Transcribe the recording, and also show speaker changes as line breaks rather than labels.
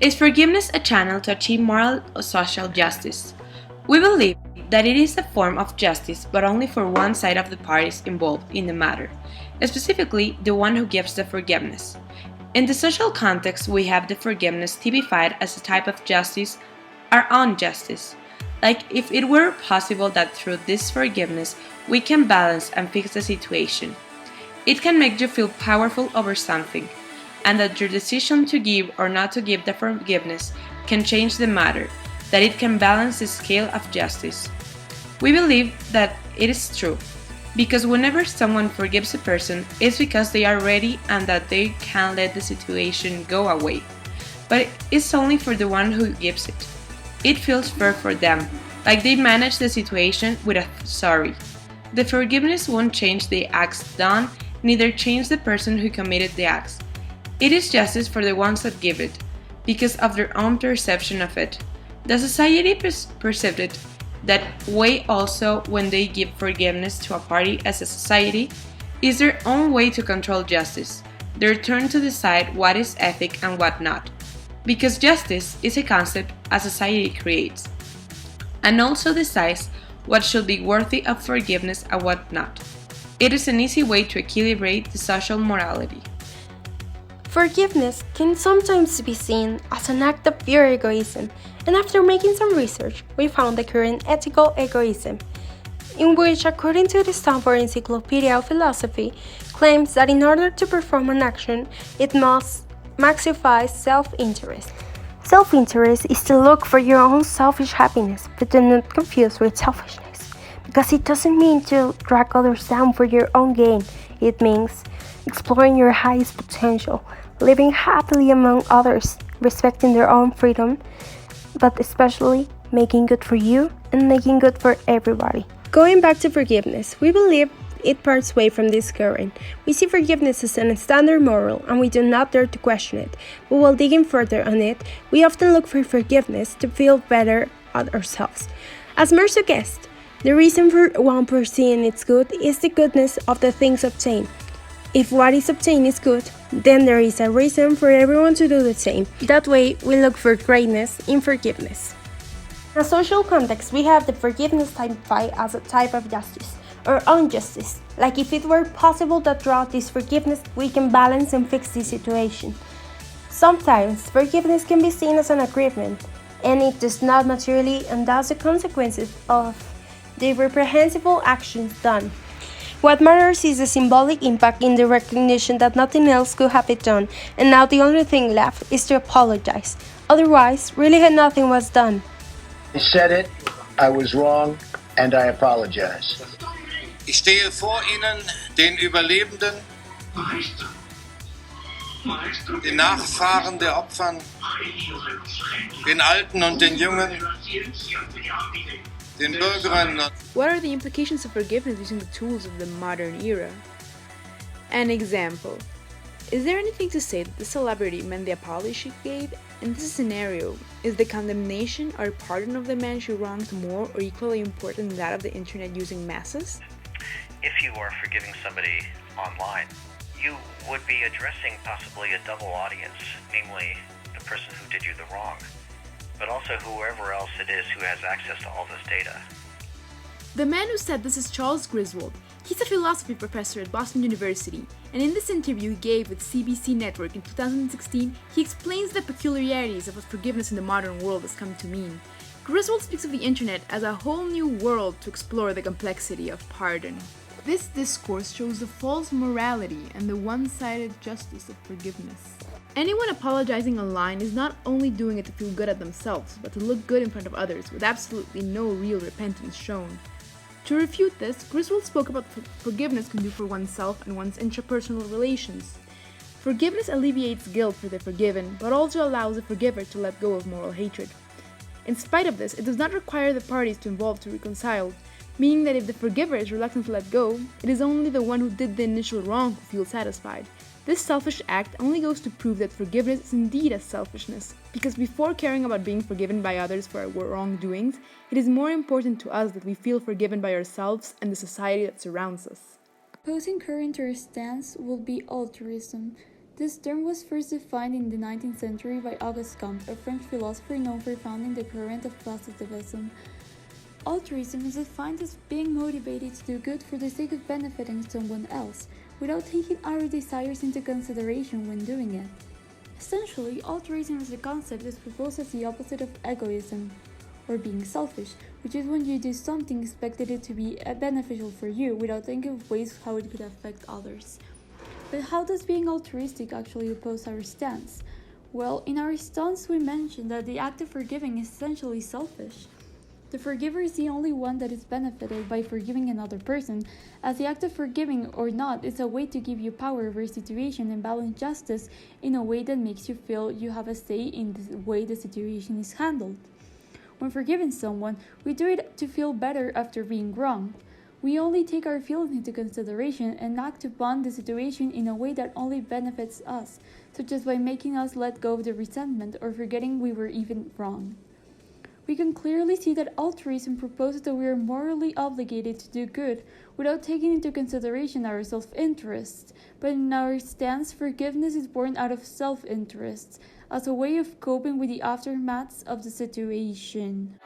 Is forgiveness a channel to achieve moral or social justice? We believe that it is a form of justice, but only for one side of the parties involved in the matter, specifically the one who gives the forgiveness. In the social context, we have the forgiveness typified as a type of justice, our own justice. Like if it were possible that through this forgiveness we can balance and fix the situation. It can make you feel powerful over something, and that your decision to give or not to give the forgiveness can change the matter, that it can balance the scale of justice. We believe that it is true, because whenever someone forgives a person, it's because they are ready and that they can let the situation go away. But it's only for the one who gives it. It feels fair for them, like they manage the situation with a sorry. The forgiveness won't change the acts done, neither change the person who committed the acts. It is justice for the ones that give it, because of their own perception of it. The society perceived it that way also when they give forgiveness to a party as a society is their own way to control justice, their turn to decide what is ethic and what not, because justice is a concept a society creates, and also decides what should be worthy of forgiveness and what not. It is an easy way to equilibrate the social morality.
Forgiveness can sometimes be seen as an act of pure egoism, and after making some research, we found the current ethical egoism, in which, according to the Stanford Encyclopedia of Philosophy, claims that in order to perform an action, it must maximize self-interest. Self-interest is to look for your own selfish happiness, but do not confuse with selfishness, because it doesn't mean to drag others down for your own gain. It means exploring your highest potential, living happily among others, respecting their own freedom, but especially making good for you and making good for everybody. Going back to forgiveness, we believe it parts way from this current. We see forgiveness as a standard moral and we do not dare to question it, but while digging further on it, we often look for forgiveness to feel better at ourselves. As Mer suggests, the reason for one perceiving its good is the goodness of the things obtained. If what is obtained is good, then there is a reason for everyone to do the same. That way, we look for greatness in forgiveness. In a social context, we have the forgiveness typified as a type of justice, or injustice. Like if it were possible that throughout this forgiveness, we can balance and fix the situation. Sometimes, forgiveness can be seen as an agreement, and it does not materially undo the consequences of the reprehensible actions done. What matters is the symbolic impact in the recognition that nothing else could have been done, and now the only thing left is to apologize. Otherwise, really nothing was done.
I said it, I was wrong, and I apologize.
Ich stehe vor Ihnen, den Überlebenden, den Nachfahren der Opfern, den Alten und den Jungen, den Bürgerinnen.
What are the implications of forgiveness using the tools of the modern era? An example. Is there anything to say that the celebrity meant the apology she gave? In this scenario, is the condemnation or pardon of the man she wronged more or equally important than that of the internet using masses?
If you are forgiving somebody online, you would be addressing possibly a double audience, namely the person who did you the wrong, but also whoever else it is who has access to all this data.
The man who said this is Charles Griswold. He's a philosophy professor at Boston University, and in this interview he gave with CBC Network in 2016, he explains the peculiarities of what forgiveness in the modern world has come to mean. Griswold speaks of the internet as a whole new world to explore the complexity of pardon. This discourse shows the false morality and the one-sided justice of forgiveness. Anyone apologizing online is not only doing it to feel good at themselves, but to look good in front of others with absolutely no real repentance shown. To refute this, Griswold spoke about what forgiveness can do for oneself and one's intrapersonal relations. Forgiveness alleviates guilt for the forgiven, but also allows the forgiver to let go of moral hatred. In spite of this, it does not require the parties to involved to reconcile, meaning that if the forgiver is reluctant to let go, it is only the one who did the initial wrong who feels satisfied. This selfish act only goes to prove that forgiveness is indeed a selfishness, because before caring about being forgiven by others for our wrongdoings, it is more important to us that we feel forgiven by ourselves and the society that surrounds us.
Opposing current stance will be altruism. This term was first defined in the 19th century by Auguste Comte, a French philosopher known for founding the current of positivism. Altruism is defined as being motivated to do good for the sake of benefiting someone else, without taking our desires into consideration when doing it. Essentially, altruism as a concept is proposed as the opposite of egoism, or being selfish, which is when you do something expecting it to be beneficial for you without thinking of ways how it could affect others. But how does being altruistic actually oppose our stance? Well, in our stance we mentioned that the act of forgiving is essentially selfish. The forgiver is the only one that is benefited by forgiving another person, as the act of forgiving or not is a way to give you power over a situation and balance justice in a way that makes you feel you have a say in the way the situation is handled. When forgiving someone, we do it to feel better after being wronged. We only take our feelings into consideration and act upon the situation in a way that only benefits us, such as by making us let go of the resentment or forgetting we were even wrong. We can clearly see that altruism proposes that we are morally obligated to do good without taking into consideration our self-interest, but in our stance, forgiveness is born out of self-interest, as a way of coping with the aftermaths of the situation.